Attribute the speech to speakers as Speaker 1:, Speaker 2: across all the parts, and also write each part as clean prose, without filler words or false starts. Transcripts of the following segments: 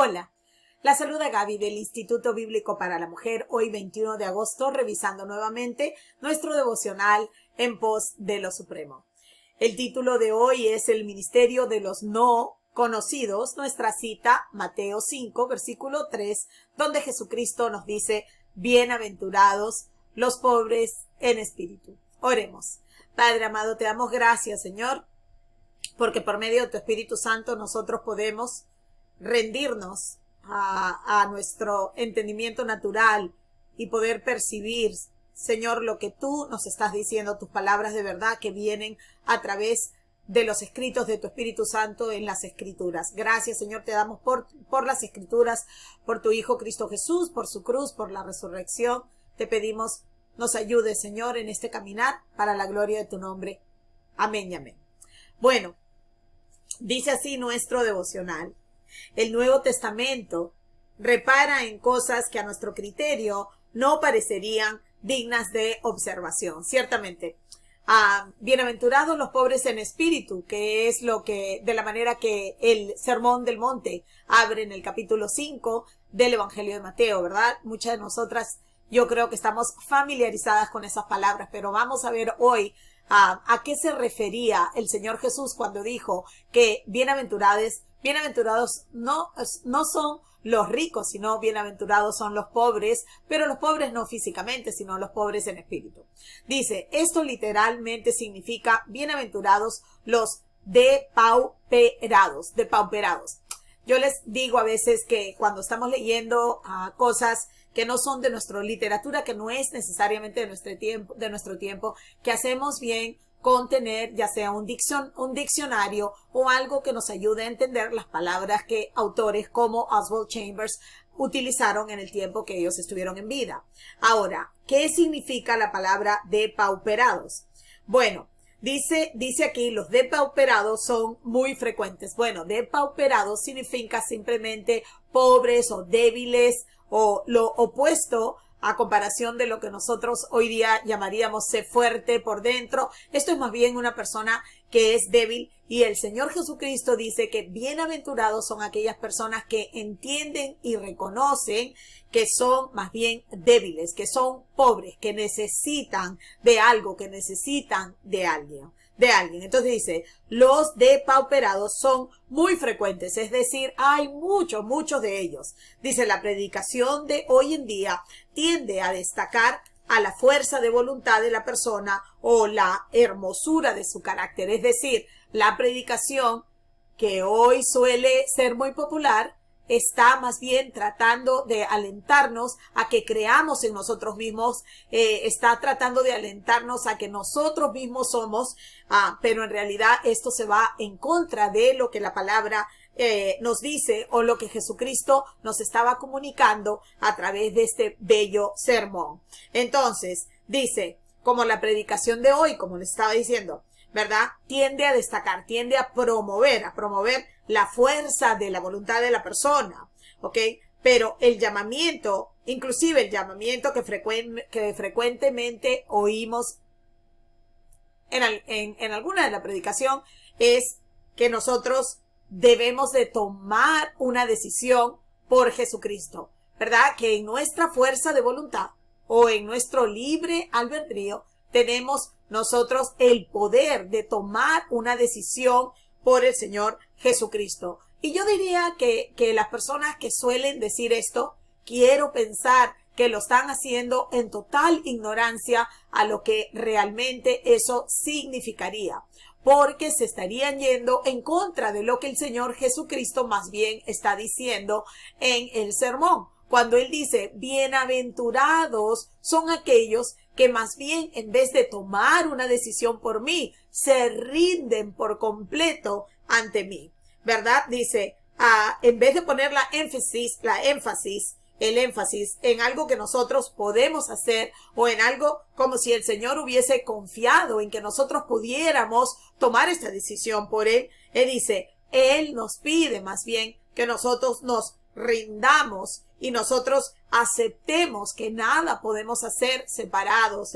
Speaker 1: Hola, la saluda Gaby del Instituto Bíblico para la Mujer, hoy 21 de agosto, revisando nuevamente nuestro devocional en pos de lo supremo. El título de hoy es El ministerio de los no conocidos, nuestra cita Mateo 5, versículo 3, donde Jesucristo nos dice, bienaventurados los pobres en espíritu. Oremos. Padre amado, te damos gracias, Señor, porque por medio de tu Espíritu Santo nosotros podemos rendirnos a nuestro entendimiento natural y poder percibir, Señor, lo que tú nos estás diciendo, tus palabras de verdad que vienen a través de los escritos de tu Espíritu Santo en las Escrituras. Gracias, Señor, te damos por las Escrituras, por tu Hijo Cristo Jesús, por su cruz, por la resurrección. Te pedimos, nos ayudes, Señor, en este caminar para la gloria de tu nombre. Amén y amén. Bueno, dice así nuestro devocional. El Nuevo Testamento repara en cosas que a nuestro criterio no parecerían dignas de observación. Ciertamente, bienaventurados los pobres en espíritu, que es de la manera que el Sermón del Monte abre en el capítulo 5 del Evangelio de Mateo, ¿verdad? Muchas de nosotras, yo creo que estamos familiarizadas con esas palabras, pero vamos a ver hoy a qué se refería el Señor Jesús cuando dijo que bienaventurados no son los ricos, sino bienaventurados son los pobres, pero los pobres no físicamente, sino los pobres en espíritu. Dice, esto literalmente significa bienaventurados los depauperados. Yo les digo a veces que cuando estamos leyendo cosas que no son de nuestra literatura, que no es necesariamente de nuestro tiempo, que hacemos bien con tener ya sea un diccionario o algo que nos ayude a entender las palabras que autores como Oswald Chambers utilizaron en el tiempo que ellos estuvieron en vida. Ahora, ¿qué significa la palabra depauperados? Bueno, dice aquí, los depauperados son muy frecuentes. Bueno, depauperados significa simplemente pobres o débiles o lo opuesto a comparación de lo que nosotros hoy día llamaríamos ser fuerte por dentro. Esto es más bien una persona que es débil y el Señor Jesucristo dice que bienaventurados son aquellas personas que entienden y reconocen que son más bien débiles, que son pobres, que necesitan de algo, que necesitan de alguien. Entonces dice, los depauperados son muy frecuentes, es decir, hay muchos de ellos. Dice, la predicación de hoy en día tiende a destacar a la fuerza de voluntad de la persona o la hermosura de su carácter. Es decir, la predicación que hoy suele ser muy popular está más bien tratando de alentarnos a que creamos en nosotros mismos, está tratando de alentarnos a que nosotros mismos somos, pero en realidad esto se va en contra de lo que la palabra nos dice o lo que Jesucristo nos estaba comunicando a través de este bello sermón. Entonces, dice, como la predicación de hoy, como les estaba diciendo, ¿verdad? Tiende a destacar, tiende a promover la fuerza de la voluntad de la persona, ¿ok? Pero el llamamiento, inclusive el llamamiento que frecuentemente oímos en alguna de la predicación es que nosotros debemos de tomar una decisión por Jesucristo, ¿verdad? Que en nuestra fuerza de voluntad o en nuestro libre albedrío tenemos nosotros el poder de tomar una decisión por el Señor Jesucristo. Y yo diría que las personas que suelen decir esto, quiero pensar que lo están haciendo en total ignorancia a lo que realmente eso significaría, porque se estarían yendo en contra de lo que el Señor Jesucristo más bien está diciendo en el sermón. Cuando Él dice, bienaventurados son aquellos que más bien en vez de tomar una decisión por mí, se rinden por completo ante mí, ¿verdad? Dice, en vez de poner el énfasis en algo que nosotros podemos hacer o en algo como si el Señor hubiese confiado en que nosotros pudiéramos tomar esta decisión por Él, Él dice, Él nos pide más bien que nosotros nos rindamos y nosotros aceptemos que nada podemos hacer separados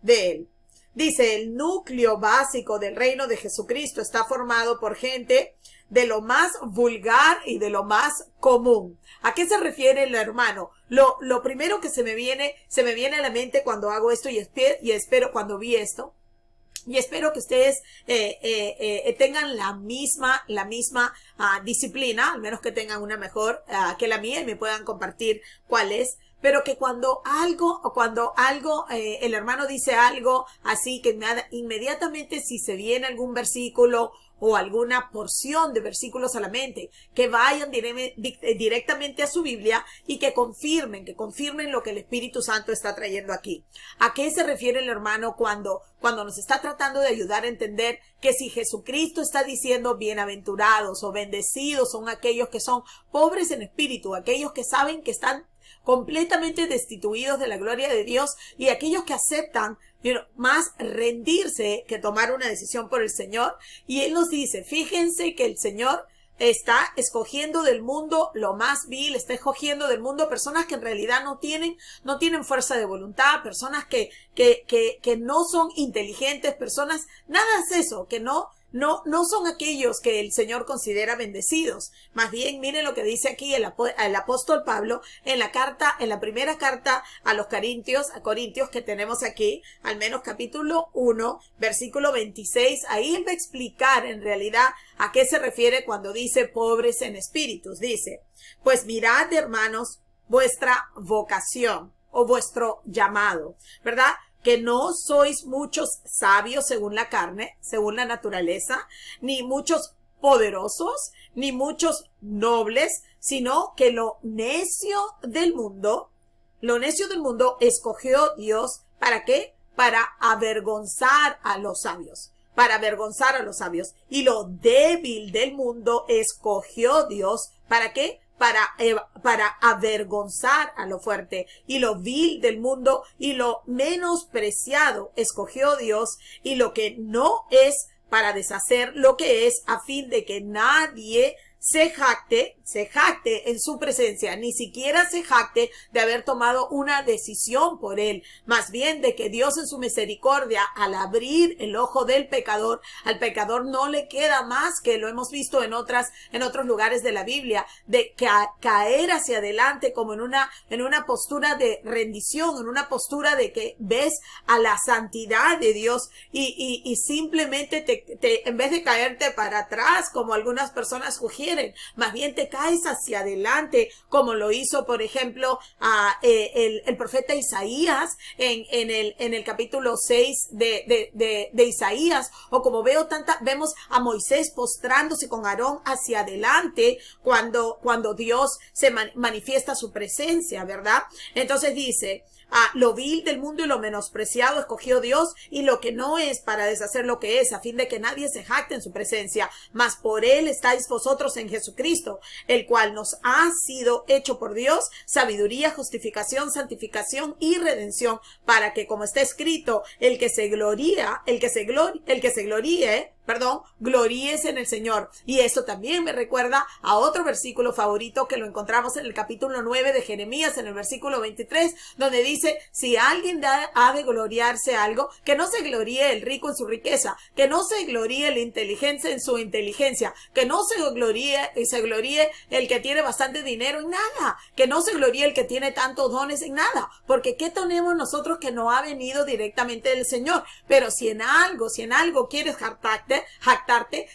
Speaker 1: de Él. Dice, el núcleo básico del reino de Jesucristo está formado por gente de lo más vulgar y de lo más común. ¿A qué se refiere el hermano? Lo primero que se me viene a la mente cuando hago esto y espero cuando vi esto. Y espero que ustedes tengan la misma disciplina, al menos que tengan una mejor que la mía y me puedan compartir cuál es. Pero que cuando algo, el hermano dice algo así, que inmediatamente si se viene algún versículo o alguna porción de versículos a la mente, que vayan directamente a su Biblia y que confirmen lo que el Espíritu Santo está trayendo aquí. ¿A qué se refiere el hermano cuando nos está tratando de ayudar a entender que si Jesucristo está diciendo bienaventurados o bendecidos son aquellos que son pobres en espíritu, aquellos que saben que están completamente destituidos de la gloria de Dios y aquellos que aceptan más rendirse que tomar una decisión por el Señor? Y Él nos dice, fíjense que el Señor está escogiendo del mundo lo más vil, está escogiendo del mundo personas que en realidad no tienen fuerza de voluntad, personas que no son inteligentes, personas, nada es eso, que no son aquellos que el Señor considera bendecidos. Más bien, miren lo que dice aquí el apóstol Pablo en la primera carta a los Corintios que tenemos aquí, al menos capítulo 1, versículo 26. Ahí él va a explicar en realidad a qué se refiere cuando dice pobres en espíritus. Dice, pues mirad, hermanos, vuestra vocación o vuestro llamado, ¿verdad? Que no sois muchos sabios según la carne, según la naturaleza, ni muchos poderosos, ni muchos nobles, sino que lo necio del mundo escogió Dios, ¿para qué? Para avergonzar a los sabios. Y lo débil del mundo escogió Dios, ¿para qué? Para avergonzar a lo fuerte, y lo vil del mundo y lo menospreciado escogió Dios, y lo que no es, para deshacer lo que es, a fin de que nadie se jacte en su presencia, ni siquiera se jacte de haber tomado una decisión por él, más bien de que Dios en su misericordia, al abrir el ojo del pecador, al pecador no le queda más, que lo hemos visto en otros lugares de la Biblia, de caer hacia adelante como en una postura de rendición, en una postura de que ves a la santidad de Dios y simplemente en vez de caerte para atrás como algunas personas sugieren, más bien te caes hacia adelante, como lo hizo, por ejemplo, el profeta Isaías en el capítulo 6 de Isaías, o como vemos a Moisés postrándose con Aarón hacia adelante cuando Dios se manifiesta su presencia, ¿verdad? Entonces dice, lo vil del mundo y lo menospreciado escogió Dios, y lo que no es, para deshacer lo que es, a fin de que nadie se jacte en su presencia. Mas por él estáis vosotros en Jesucristo, el cual nos ha sido hecho por Dios sabiduría, justificación, santificación y redención, para que, como está escrito, el que se gloríe, gloríese en el Señor. Y esto también me recuerda a otro versículo favorito que lo encontramos en el capítulo 9 de Jeremías, en el versículo 23, donde dice, si alguien ha de gloriarse algo, que no se gloríe el rico en su riqueza, que no se gloríe el inteligente en su inteligencia, que no se gloríe el que tiene bastante dinero en nada, que no se gloríe el que tiene tantos dones en nada, porque ¿qué tenemos nosotros que no ha venido directamente del Señor? Pero si en algo quieres jactarte,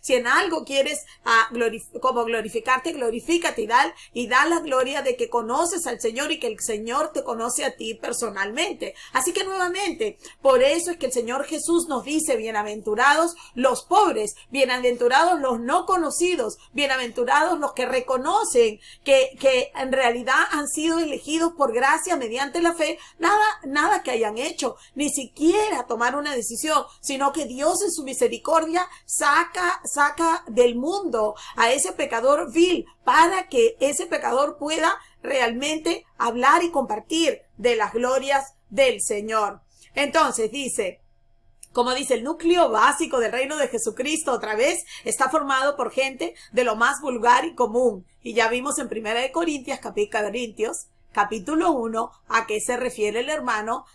Speaker 1: si en algo quieres glorificarte, glorifícate y da la gloria de que conoces al Señor y que el Señor te conoce a ti personalmente. Así que nuevamente, por eso es que el Señor Jesús nos dice, bienaventurados los pobres, bienaventurados los no conocidos, bienaventurados los que reconocen que en realidad han sido elegidos por gracia mediante la fe, nada que hayan hecho, ni siquiera tomar una decisión, sino que Dios en su misericordia saca del mundo a ese pecador vil, para que ese pecador pueda realmente hablar y compartir de las glorias del Señor. Entonces dice, como dice, el núcleo básico del reino de Jesucristo, otra vez, está formado por gente de lo más vulgar y común. Y ya vimos en 1 Corintios, capítulo 1, a qué se refiere el hermano,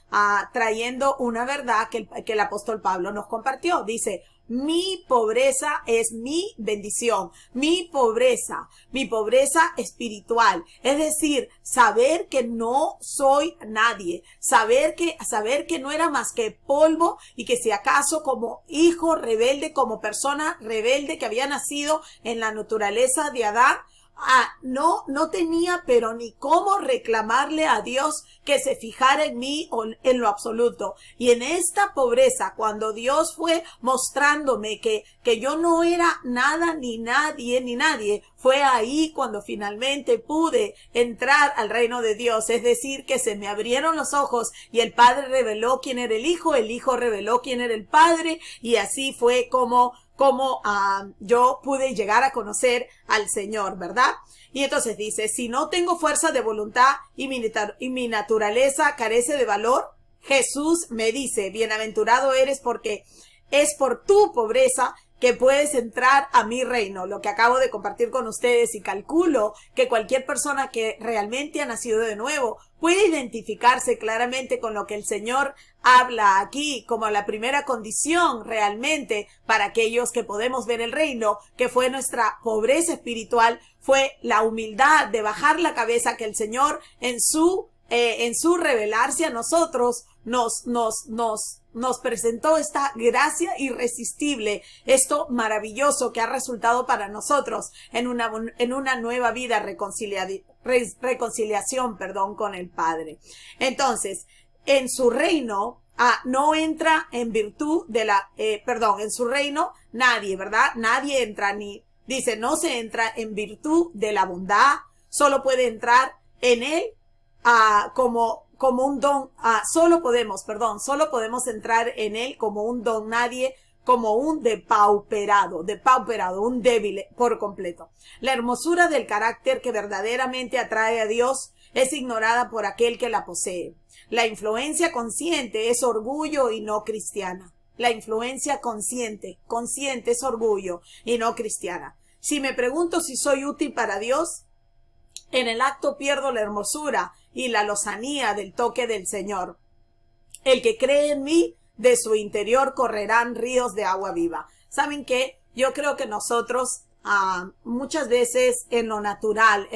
Speaker 1: trayendo una verdad que el apóstol Pablo nos compartió. Dice, Mi pobreza es mi bendición, mi pobreza espiritual. Es decir, saber que no soy nadie, saber que no era más que polvo y que si acaso como hijo rebelde, como persona rebelde que había nacido en la naturaleza de Adán, no tenía pero ni cómo reclamarle a Dios que se fijara en mí en lo absoluto. Y en esta pobreza, cuando Dios fue mostrándome que yo no era nada ni nadie, fue ahí cuando finalmente pude entrar al reino de Dios. Es decir, que se me abrieron los ojos y el Padre reveló quién era el Hijo reveló quién era el Padre, y así fue como yo pude llegar a conocer al Señor, ¿verdad? Y entonces dice, si no tengo fuerza de voluntad y mi naturaleza carece de valor, Jesús me dice, bienaventurado eres porque es por tu pobreza que puedes entrar a mi reino, lo que acabo de compartir con ustedes, y calculo que cualquier persona que realmente ha nacido de nuevo puede identificarse claramente con lo que el Señor habla aquí como la primera condición realmente para aquellos que podemos ver el reino, que fue nuestra pobreza espiritual, fue la humildad de bajar la cabeza, que el Señor en su revelarse a nosotros nos presentó esta gracia irresistible, esto maravilloso que ha resultado para nosotros en una nueva vida reconciliación con el Padre. Entonces, en su reino, no entra en virtud de en su reino nadie, ¿verdad? Nadie entra dice, no se entra en virtud de la bondad, solo puede entrar en él como un don, solo podemos entrar en él como un don nadie, como un depauperado, un débil por completo. La hermosura del carácter que verdaderamente atrae a Dios es ignorada por aquel que la posee. La influencia consciente es orgullo y no cristiana. La influencia consciente es orgullo y no cristiana. Si me pregunto si soy útil para Dios, en el acto pierdo la hermosura y la lozanía del toque del Señor. El que cree en mí, de su interior correrán ríos de agua viva. ¿Saben qué? Yo creo que nosotros muchas veces en lo natural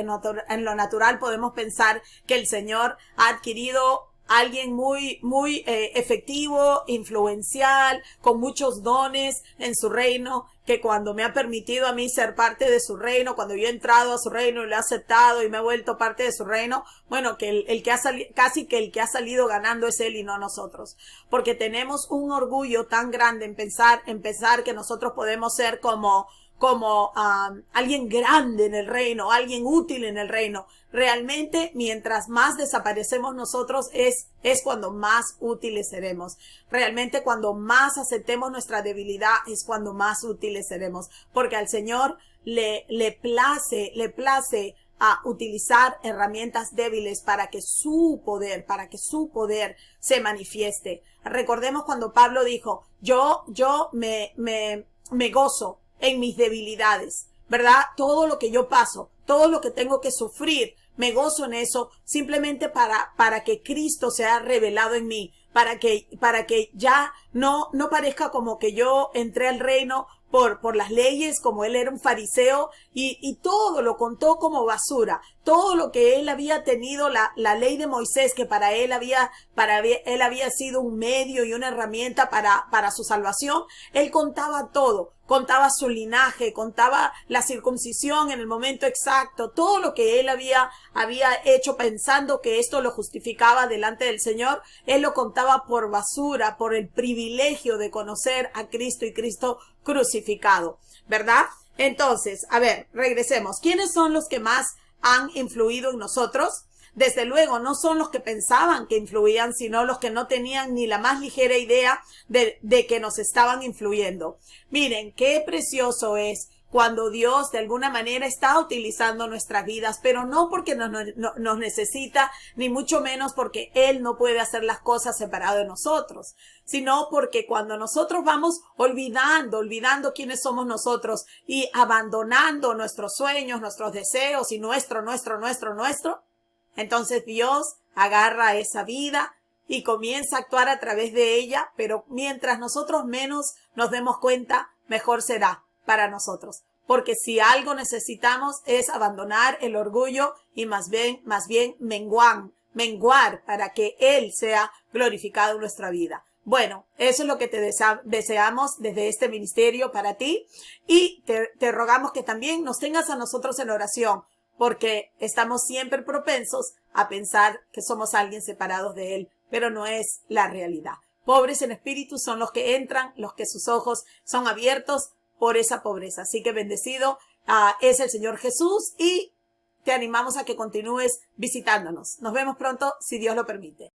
Speaker 1: podemos pensar que el Señor ha adquirido alguien muy efectivo, influencial, con muchos dones en su reino, que cuando me ha permitido a mí ser parte de su reino, cuando yo he entrado a su reino y lo he aceptado y me he vuelto parte de su reino, bueno, que el que ha salido ganando es él y no nosotros, porque tenemos un orgullo tan grande en pensar que nosotros podemos ser como alguien grande en el reino, alguien útil en el reino. Realmente, mientras más desaparecemos nosotros, es cuando más útiles seremos. Realmente, cuando más aceptemos nuestra debilidad, es cuando más útiles seremos. Porque al Señor le place a utilizar herramientas débiles para que su poder se manifieste. Recordemos cuando Pablo dijo, yo me gozo en mis debilidades, ¿verdad? Todo lo que yo paso, todo lo que tengo que sufrir, me gozo en eso simplemente para que Cristo sea revelado en mí, para que ya no parezca como que yo entré al reino por las leyes, como él era un fariseo y todo lo contó como basura. Todo lo que él había tenido, la ley de Moisés, que para él había sido un medio y una herramienta para su salvación, él contaba todo. Contaba su linaje, contaba la circuncisión en el momento exacto, todo lo que él había hecho pensando que esto lo justificaba delante del Señor, él lo contaba por basura, por el privilegio de conocer a Cristo y Cristo crucificado, ¿verdad? Entonces, a ver, regresemos. ¿Quiénes son los que más han influido en nosotros? Desde luego, no son los que pensaban que influían, sino los que no tenían ni la más ligera idea de que nos estaban influyendo. Miren, qué precioso es cuando Dios de alguna manera está utilizando nuestras vidas, pero no porque nos necesita, ni mucho menos porque Él no puede hacer las cosas separado de nosotros, sino porque cuando nosotros vamos olvidando quiénes somos nosotros y abandonando nuestros sueños, nuestros deseos y nuestro, entonces Dios agarra esa vida y comienza a actuar a través de ella, pero mientras nosotros menos nos demos cuenta, mejor será para nosotros. Porque si algo necesitamos es abandonar el orgullo y más bien menguar para que Él sea glorificado en nuestra vida. Bueno, eso es lo que te deseamos desde este ministerio para ti y te rogamos que también nos tengas a nosotros en oración, porque estamos siempre propensos a pensar que somos alguien separados de Él, pero no es la realidad. Pobres en espíritu son los que entran, los que sus ojos son abiertos por esa pobreza. Así que bendecido es el Señor Jesús y te animamos a que continúes visitándonos. Nos vemos pronto si Dios lo permite.